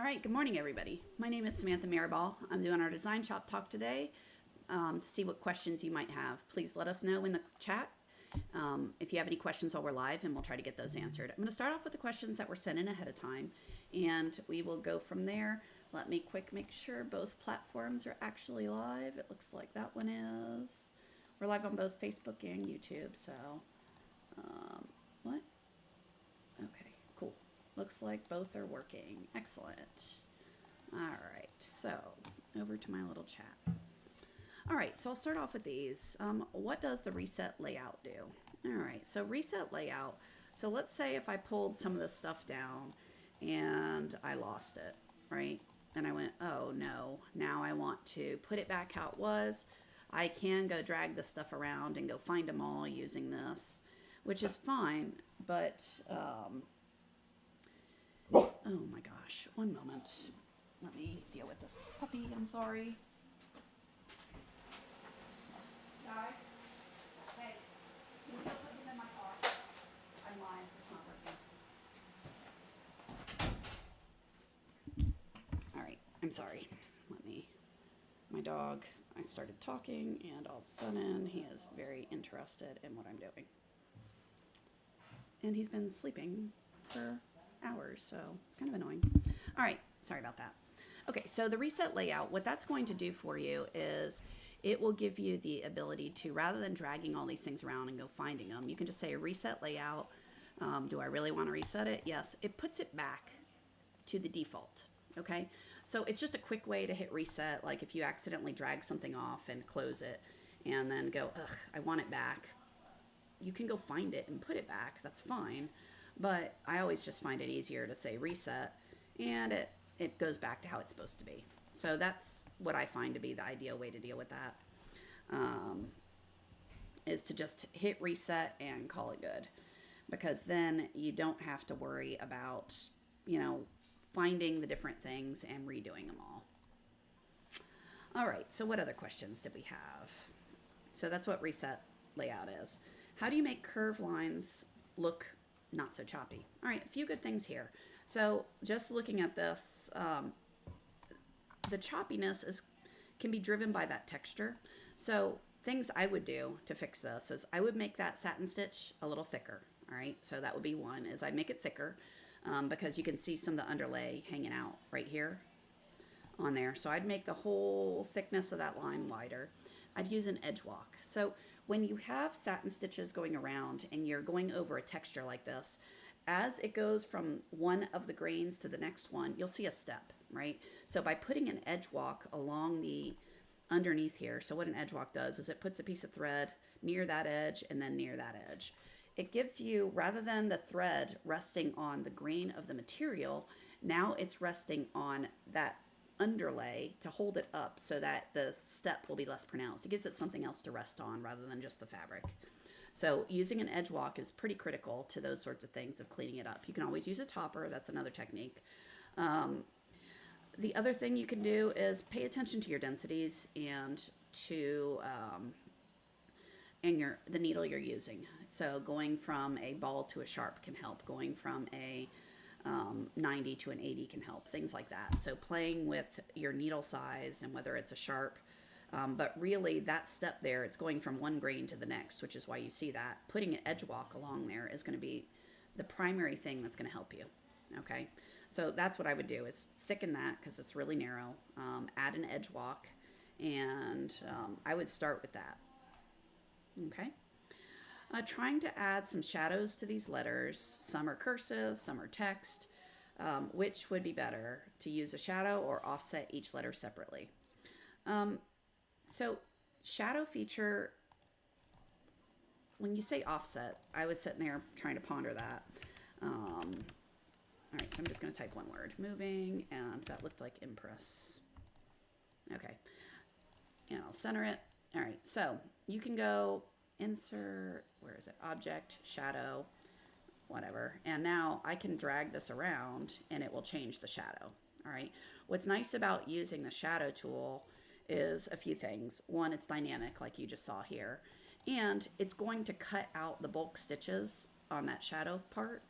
right, good morning, everybody. My name is Samantha Maribal. I'm doing our DesignShop talk today to see what questions you might have. Please let us know in the chat if you have any questions while we're live, and we'll try to get those answered. I'm going to start off with the questions that were sent in ahead of time, and we will go from there. Let me make sure both platforms are actually live. It looks like that one is. We're live on both Facebook and YouTube, so what? Okay, cool. Looks like both are working. Excellent. All right, so over to my little chat. All right, so I'll start off with these. What does the reset layout do? All right, so reset layout. So let's say if I pulled some of this stuff down and I lost it, right? And I went, oh no, now I want to put it back how it was. I can go drag this stuff around and go find them all using this, which is fine, but oh my gosh, one moment. Let me deal with this puppy, I'm sorry. Guys, hey, can you go put him in my car? I'm lying, it's not working. All right, I'm sorry. My dog, I started talking and all of a sudden he is very interested in what I'm doing. And he's been sleeping for hours, so it's kind of annoying. All right, sorry about that. Okay, so the reset layout, what that's going to do for you is it will give you the ability to, rather than dragging all these things around and go finding them, you can just say reset layout. Do I really want to reset it? Yes, it puts it back to the default, okay? So it's just a quick way to hit reset, like if you accidentally drag something off and close it and then go, ugh, I want it back. You can go find it and put it back, that's fine. But I always just find it easier to say reset, and it goes back to how it's supposed to be. So that's what I find to be the ideal way to deal with that, is to just hit reset and call it good. Because then you don't have to worry about, finding the different things and redoing them all. All right, so what other questions did we have? So that's what reset layout is. How do you make curved lines look not so choppy? All right, a few good things here. So just looking at this, the choppiness can be driven by that texture. So things I would do to fix this is I would make that satin stitch a little thicker. All right, so that would be one, is I'd make it thicker because you can see some of the underlay hanging out right here on there. So I'd make the whole thickness of that line wider. I'd use an edge walk. So when you have satin stitches going around and you're going over a texture like this, as it goes from one of the grains to the next one, you'll see a step, right? So by putting an edge walk along the underneath here, so what an edge walk does is it puts a piece of thread near that edge and then near that edge. It gives you, rather than the thread resting on the grain of the material, now it's resting on that underlay to hold it up so that the step will be less pronounced. It gives it something else to rest on rather than just the fabric. So using an edge walk is pretty critical to those sorts of things of cleaning it up. You can always use a topper. That's another technique. The other thing you can do is pay attention to your densities and to the needle you're using. So going from a ball to a sharp can help. Going from a 90 to an 80 can help. Things like that. So playing with your needle size and whether it's a sharp, but really that step there, it's going from one grain to the next, which is why you see that. Putting an edge walk along there is going to be the primary thing that's going to help you. Okay, so that's what I would do, is thicken that because it's really narrow. Add an edge walk, and I would start with that. Okay, trying to add some shadows to these letters. Some are cursive, some are text. Which would be better, to use a shadow or offset each letter separately? So shadow feature, when you say offset, I was sitting there trying to ponder that. All right, so I'm just going to type one word, moving, and that looked like impress. Okay, and I'll center it. All right, so you can go insert, where is it? Object, shadow, whatever. And now I can drag this around and it will change the shadow. All right. What's nice about using the shadow tool is a few things. One, it's dynamic like you just saw here. And it's going to cut out the bulk stitches on that shadow part.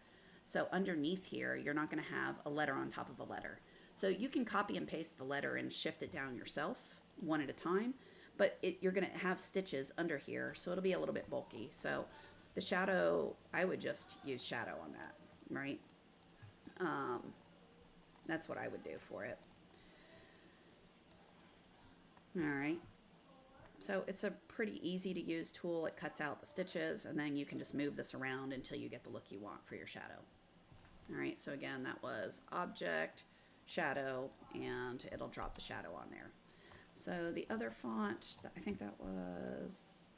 So underneath here, you're not going to have a letter on top of a letter. So you can copy and paste the letter and shift it down yourself one at a time, but you're going to have stitches under here, so it'll be a little bit bulky. So the shadow, I would just use shadow on that, right? That's what I would do for it. All right. So it's a pretty easy to use tool. It cuts out the stitches, and then you can just move this around until you get the look you want for your shadow. All right, so again, that was object, shadow, and it'll drop the shadow on there. So the other font, I think that was,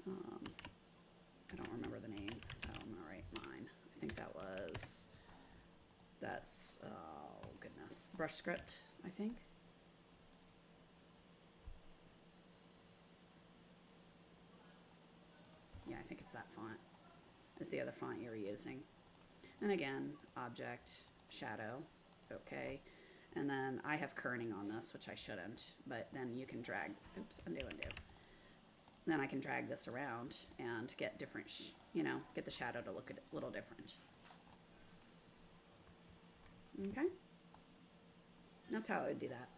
I don't remember the name, so I'm gonna write mine. I think that's, oh goodness, Brush Script, I think. Yeah, I think it's that font is the other font you're using. And again, object, shadow, okay. And then I have kerning on this, which I shouldn't, but then you can drag, oops, undo. Then I can drag this around and get different, get the shadow to look a little different. Okay. That's how I would do that.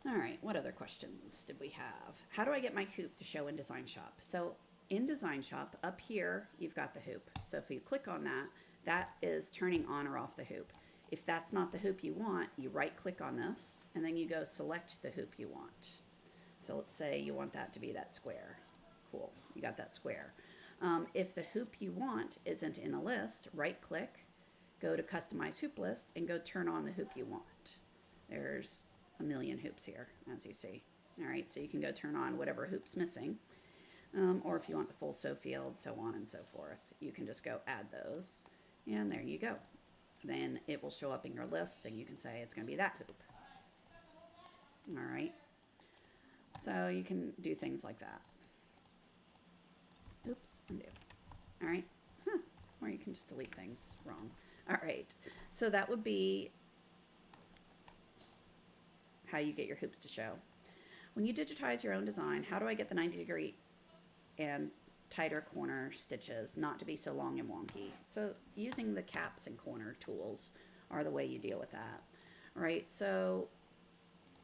All right, what other questions did we have? How do I get my hoop to show in DesignShop? So in DesignShop, up here, you've got the hoop. So if you click on that, that is turning on or off the hoop. If that's not the hoop you want, you right click on this and then you go select the hoop you want. So let's say you want that to be that square. Cool, you got that square. If the hoop you want isn't in the list, right click, go to customize hoop list and go turn on the hoop you want. There's a million hoops here, as you see. All right, so you can go turn on whatever hoop's missing. Or if you want the full sew field, so on and so forth, you can just go add those. And there you go. Then it will show up in your list and you can say it's going to be that hoop. All right. So you can do things like that. Oops, undo. All right. Or you can just delete things wrong. All right. So that would be how you get your hoops to show. When you digitize your own design, how do I get the 90-degree and tighter corner stitches not to be so long and wonky? So using the caps and corner tools are the way you deal with that. All right, so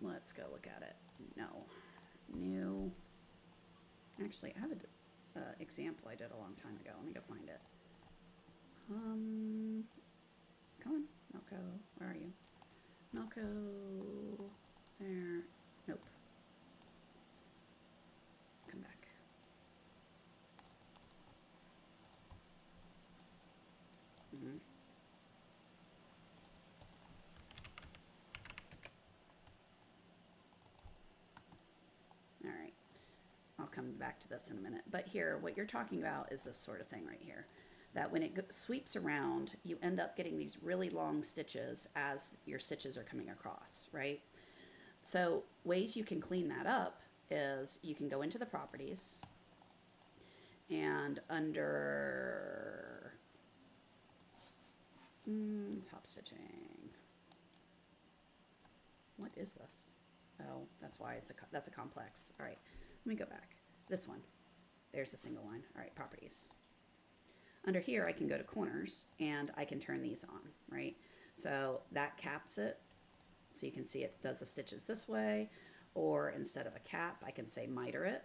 let's go look at it. No, new. Actually, I have an example I did a long time ago. Let me go find it. Come on, Melco, where are you? Melco, there, nope. Come back. All right, I'll come back to this in a minute. But here, what you're talking about is this sort of thing right here. That when it sweeps around, you end up getting these really long stitches as your stitches are coming across, right? So ways you can clean that up is you can go into the properties and under top stitching. What is this? Oh, that's why that's a complex. All right, let me go back. This one, there's a single line. All right, properties. Under here, I can go to corners and I can turn these on, right? So that caps it. So you can see it does the stitches this way, or instead of a cap, I can say miter it.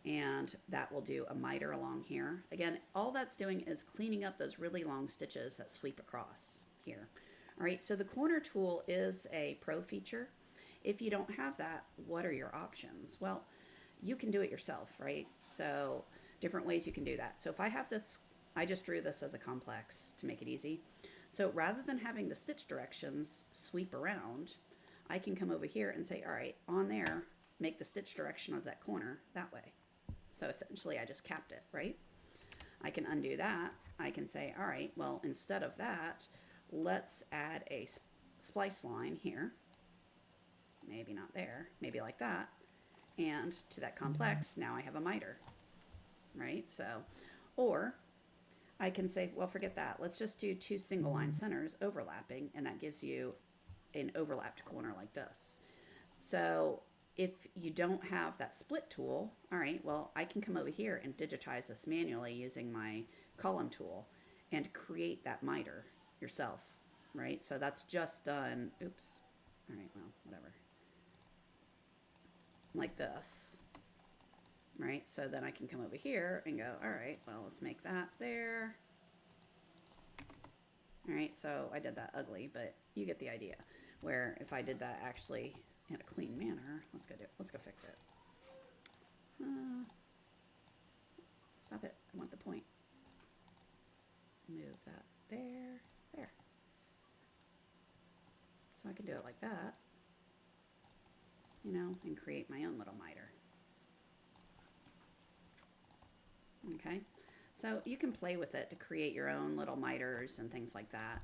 And that will do a miter along here. Again, all that's doing is cleaning up those really long stitches that sweep across here. All right, so the corner tool is a pro feature. If you don't have that, what are your options? Well, you can do it yourself, right? So different ways you can do that. So if I have this, I just drew this as a complex to make it easy. So rather than having the stitch directions sweep around, I can come over here and say, all right, on there, make the stitch direction of that corner that way. So essentially I just capped it, right? I can undo that. I can say, all right, well, instead of that, let's add a splice line here. Maybe not there, maybe like that. And to that complex, now I have a miter, right? So, or I can say, well, forget that. Let's just do two single line centers overlapping, and that gives you an overlapped corner like this. So if you don't have that split tool, all right, well, I can come over here and digitize this manually using my column tool and create that miter yourself, right? So that's just done, oops, all right, well, whatever. Like this, right? So then I can come over here and go, all right, well, let's make that there. All right, so I did that ugly, but you get the idea. Where if I did that actually in a clean manner, let's go fix it. Stop it, I want the point. Move that there. So I can do it like that, you know, and create my own little miter. Okay, so you can play with it to create your own little miters and things like that.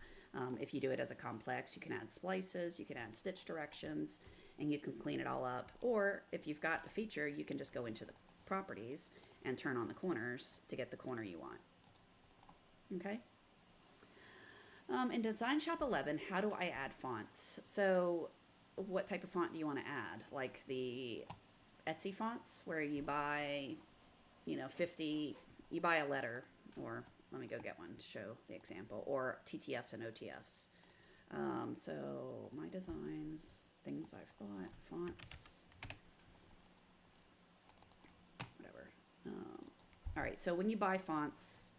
If you do it as a complex, you can add splices, you can add stitch directions, and you can clean it all up. Or if you've got the feature, you can just go into the properties and turn on the corners to get the corner you want. Okay. In DesignShop 11, how do I add fonts? So what type of font do you want to add? Like the Etsy fonts where you buy, you know, 50, you buy a letter, or let me go get one to show the example, or TTFs and OTFs. So my designs, things I've bought, fonts, whatever. All right, so when you buy fonts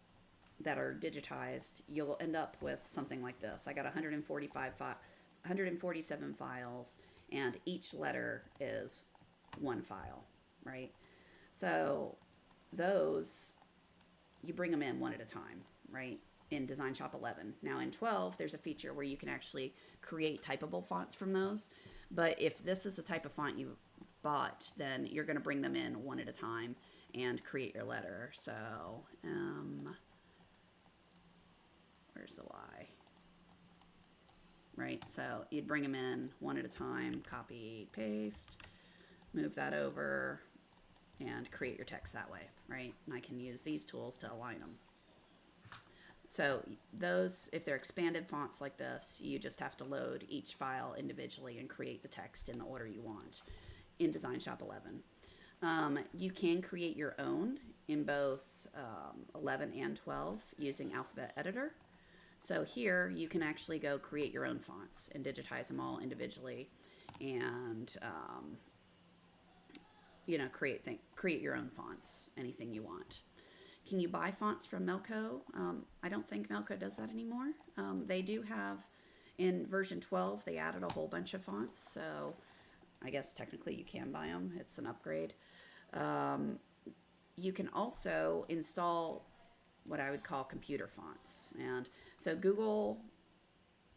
that are digitized, you'll end up with something like this. I got 147 files, and each letter is one file, right? So those, you bring them in one at a time, right? In DesignShop 11. Now in 12, there's a feature where you can actually create typable fonts from those. But if this is the type of font you've bought, then you're going to bring them in one at a time and create your letter. So, where's the Y? Right, so you'd bring them in one at a time, copy, paste, move that over, and create your text that way, right? And I can use these tools to align them. So those, if they're expanded fonts like this, you just have to load each file individually and create the text in the order you want in DesignShop 11. You can create your own in both 11 and 12 using Alphabet Editor. So here you can actually go create your own fonts and digitize them all individually, and you know, create your own fonts, anything you want. Can you buy fonts from Melco? I don't think Melco does that anymore. They do have, in version 12, they added a whole bunch of fonts, so I guess technically you can buy them. It's an upgrade. You can also install what I would call computer fonts. And so Google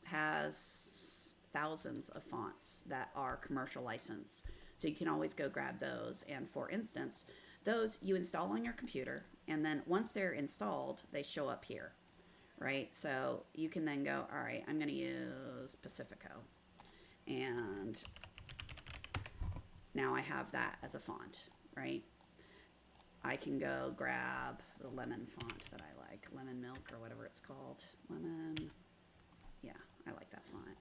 has thousands of fonts that are commercial license. So you can always go grab those. And for instance, those you install on your computer, and then once they're installed, they show up here, right? So you can then go, all right, I'm going to use Pacifico. And now I have that as a font, right? I can go grab the lemon font that I like, lemon milk or whatever it's called. Lemon, yeah, I like that font.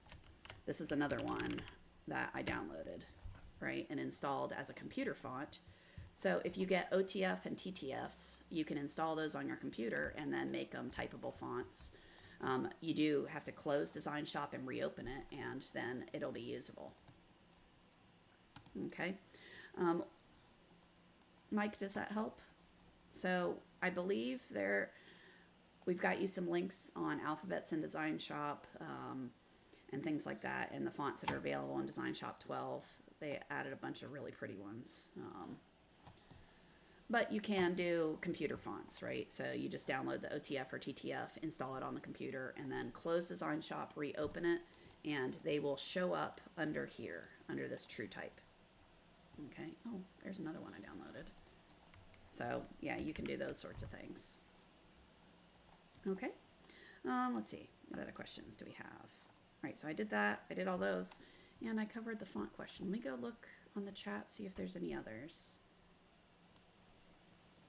This is another one that I downloaded, right, and installed as a computer font. So if you get OTF and TTFs, you can install those on your computer and then make them typable fonts. You do have to close DesignShop and reopen it, and then it'll be usable. Okay. Mike, does that help? So I believe we've got you some links on alphabets in DesignShop and things like that, and the fonts that are available in DesignShop 12. They added a bunch of really pretty ones. But you can do computer fonts, right? So you just download the OTF or TTF, install it on the computer, and then close DesignShop, reopen it, and they will show up under here, under this true type. Okay, oh, there's another one I downloaded. So yeah, you can do those sorts of things. Okay, let's see, what other questions do we have? All right, so I did that, I did all those, and I covered the font question. Let me go look on the chat, see if there's any others.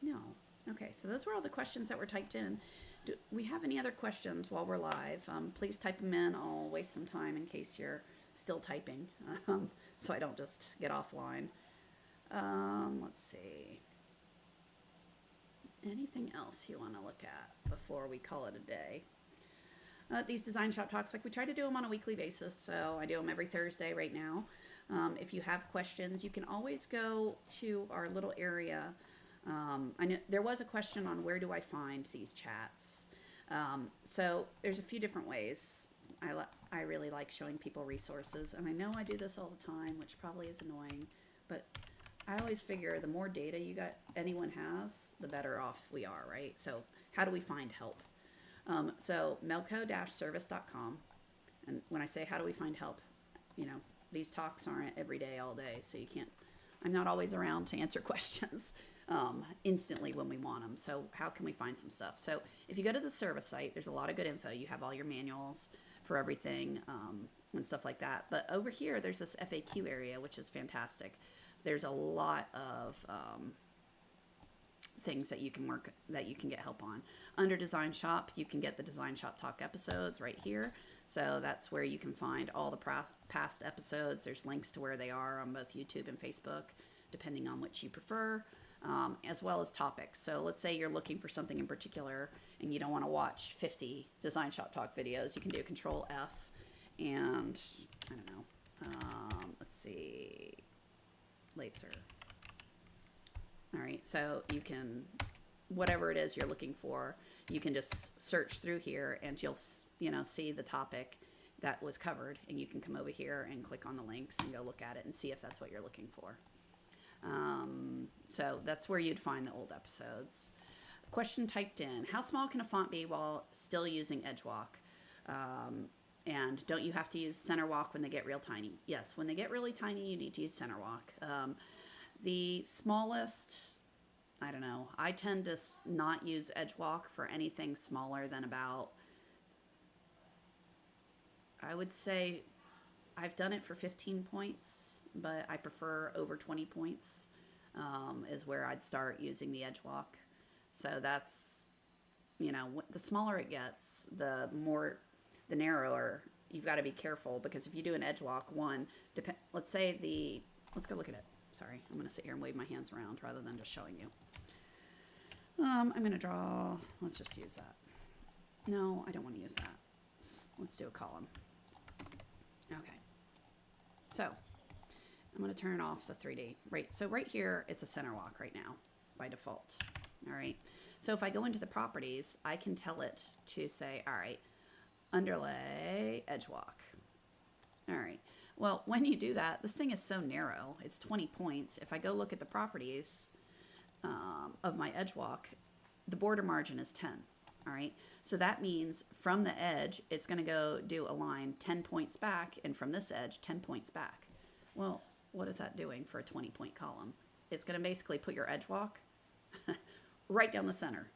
No, okay, so those were all the questions that were typed in. Do we have any other questions while we're live? Please type them in, I'll waste some time in case you're still typing, so I don't just get offline. Let's see. Anything else you want to look at before we call it a day? These design shop talks, like we try to do them on a weekly basis. So I do them every Thursday right now. If you have questions, you can always go to our little area. I know there was a question on where do I find these chats. So there's a few different ways. I really like showing people resources, and I know I do this all the time, which probably is annoying, but I always figure the more data anyone has, the better off we are, right? So how do we find help? So melco-service.com, and when I say how do we find help, these talks aren't every day, all day, so I'm not always around to answer questions instantly when we want them. So how can we find some stuff? So if you go to the service site, there's a lot of good info. You have all your manuals for everything and stuff like that. But over here, there's this FAQ area, which is fantastic. There's a lot of things that you can get help on. Under Design Shop, you can get the Design Shop Talk episodes right here. So that's where you can find all the past episodes. There's links to where they are on both YouTube and Facebook, depending on which you prefer, as well as topics. So let's say you're looking for something in particular and you don't want to watch 50 Design Shop Talk videos. You can do Control F and, I don't know, let's see, laser. All right, so you can, whatever it is you're looking for, you can just search through here and you'll see the topic that was covered, and you can come over here and click on the links and go look at it and see if that's what you're looking for. So that's where you'd find the old episodes. Question typed in: how small can a font be while still using edge walk? And don't you have to use center walk when they get real tiny? Yes, when they get really tiny, you need to use center walk. The smallest, I don't know, I tend to not use edge walk for anything smaller than about, I would say I've done it for 15 points, but I prefer over 20 points is where I'd start using the edge walk. So that's, the smaller it gets, the narrower. You've got to be careful, because if you do an edge walk, let's go look at it. Sorry, I'm going to sit here and wave my hands around rather than just showing you. I'm going to draw, let's just use that. No, I don't want to use that. Let's do a column. Okay. So I'm going to turn off the 3D. Right. So right here, it's a center walk right now by default. All right. So if I go into the properties, I can tell it to say, all right, underlay edge walk. All right. Well, when you do that, this thing is so narrow. It's 20 points. If I go look at the properties of my edge walk, the border margin is 10. All right. So that means from the edge, it's going to go do a line 10 points back, and from this edge, 10 points back. Well, what is that doing for a 20-point column? It's going to basically put your edge walk right down the center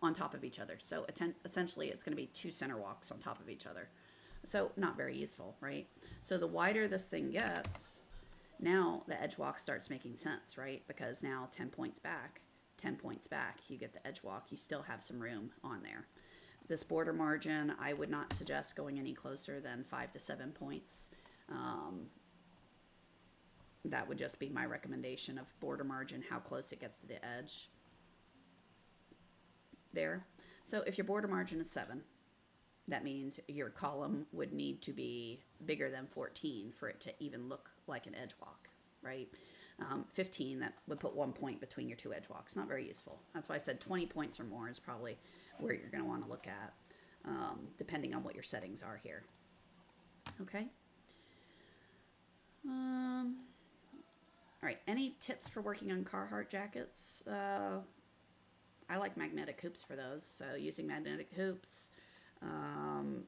on top of each other. So essentially, it's going to be two center walks on top of each other. So not very useful, right? So the wider this thing gets, now the edge walk starts making sense, right? Because now 10 points back, you get the edge walk. You still have some room on there. This border margin, I would not suggest going any closer than 5 to 7 points. That would just be my recommendation of border margin, how close it gets to the edge. There. So if your border margin is 7, that means your column would need to be bigger than 14 for it to even look like an edge walk, right? 15, that would put 1 point between your two edge walks. Not very useful. That's why I said 20 points or more is probably where you're going to want to look at, depending on what your settings are here. Okay. All right. Any tips for working on Carhartt jackets? I like magnetic hoops for those. So using magnetic hoops,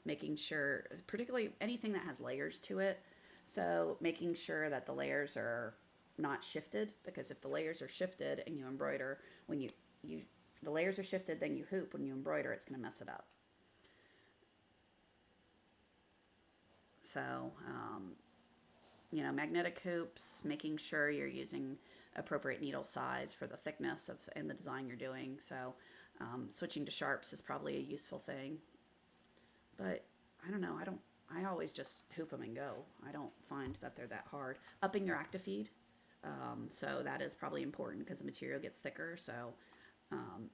making sure, particularly anything that has layers to it. So making sure that the layers are not shifted, because if the layers are shifted and you embroider, when the layers are shifted, then you hoop, when you embroider, it's going to mess it up. So, magnetic hoops, making sure you're using appropriate needle size for the thickness and the design you're doing. So switching to sharps is probably a useful thing. But I don't know. I always just hoop them and go. I don't find that they're that hard. Upping your actifeed. So that is probably important because the material gets thicker. So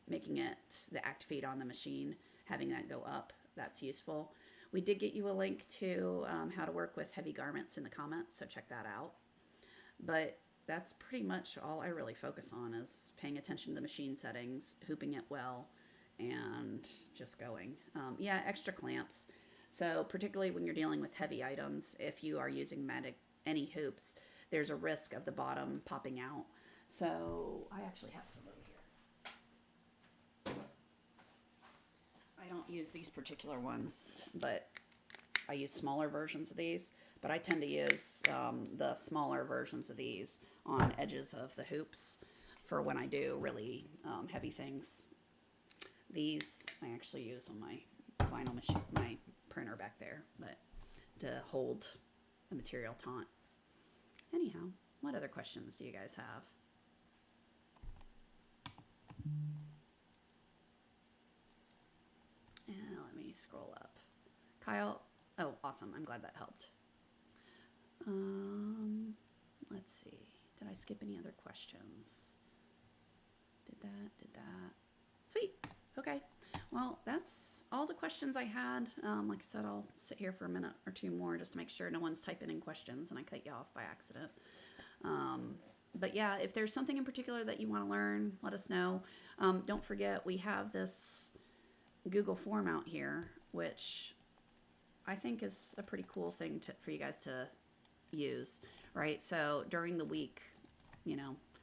making it the actifeed on the machine, having that go up that's useful. We did get you a link to how to work with heavy garments in the comments, so check that out. But that's pretty much all I really focus on, is paying attention to the machine settings, hooping it well, and just going. Yeah, extra clamps. So particularly when you're dealing with heavy items, if you are using any hoops, there's a risk of the bottom popping out. So I actually have some over here. I don't use these particular ones, but I use smaller versions of these. But I tend to use the smaller versions of these on edges of the hoops for when I do really heavy things. These I actually use on my vinyl machine, my printer back there, but to hold the material taut. Anyhow, what other questions do you guys have? And let me scroll up. Kyle, oh, awesome. I'm glad that helped. Let's see. Did I skip any other questions? Did that. Sweet. Okay. Well, that's all the questions I had. Like I said, I'll sit here for a minute or two more just to make sure no one's typing in questions and I cut you off by accident. But yeah, if there's something in particular that you want to learn, let us know. Don't forget, we have this Google form out here, which I think is a pretty cool thing for you guys to use, right? So during the week,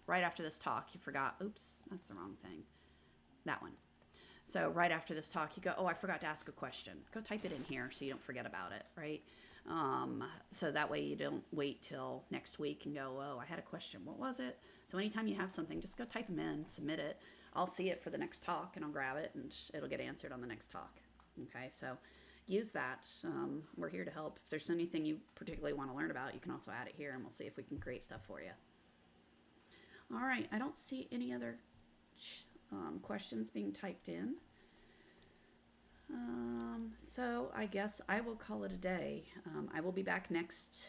right after this talk, you forgot, oops, that's the wrong thing. That one. So right after this talk, you go, oh, I forgot to ask a question. Go type it in here so you don't forget about it, right? So that way you don't wait till next week and go, oh, I had a question. What was it? So anytime you have something, just go type them in, submit it. I'll see it for the next talk and I'll grab it and it'll get answered on the next talk. Okay, so use that. We're here to help. If there's anything you particularly want to learn about, you can also add it here and we'll see if we can create stuff for you. All right, I don't see any other questions being typed in. So I guess I will call it a day. I will be back next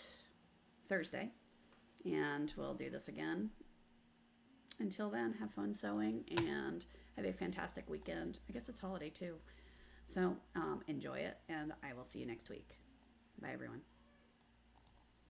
Thursday and we'll do this again. Until then, have fun sewing and have a fantastic weekend. I guess it's holiday too. So enjoy it and I will see you next week. Bye everyone.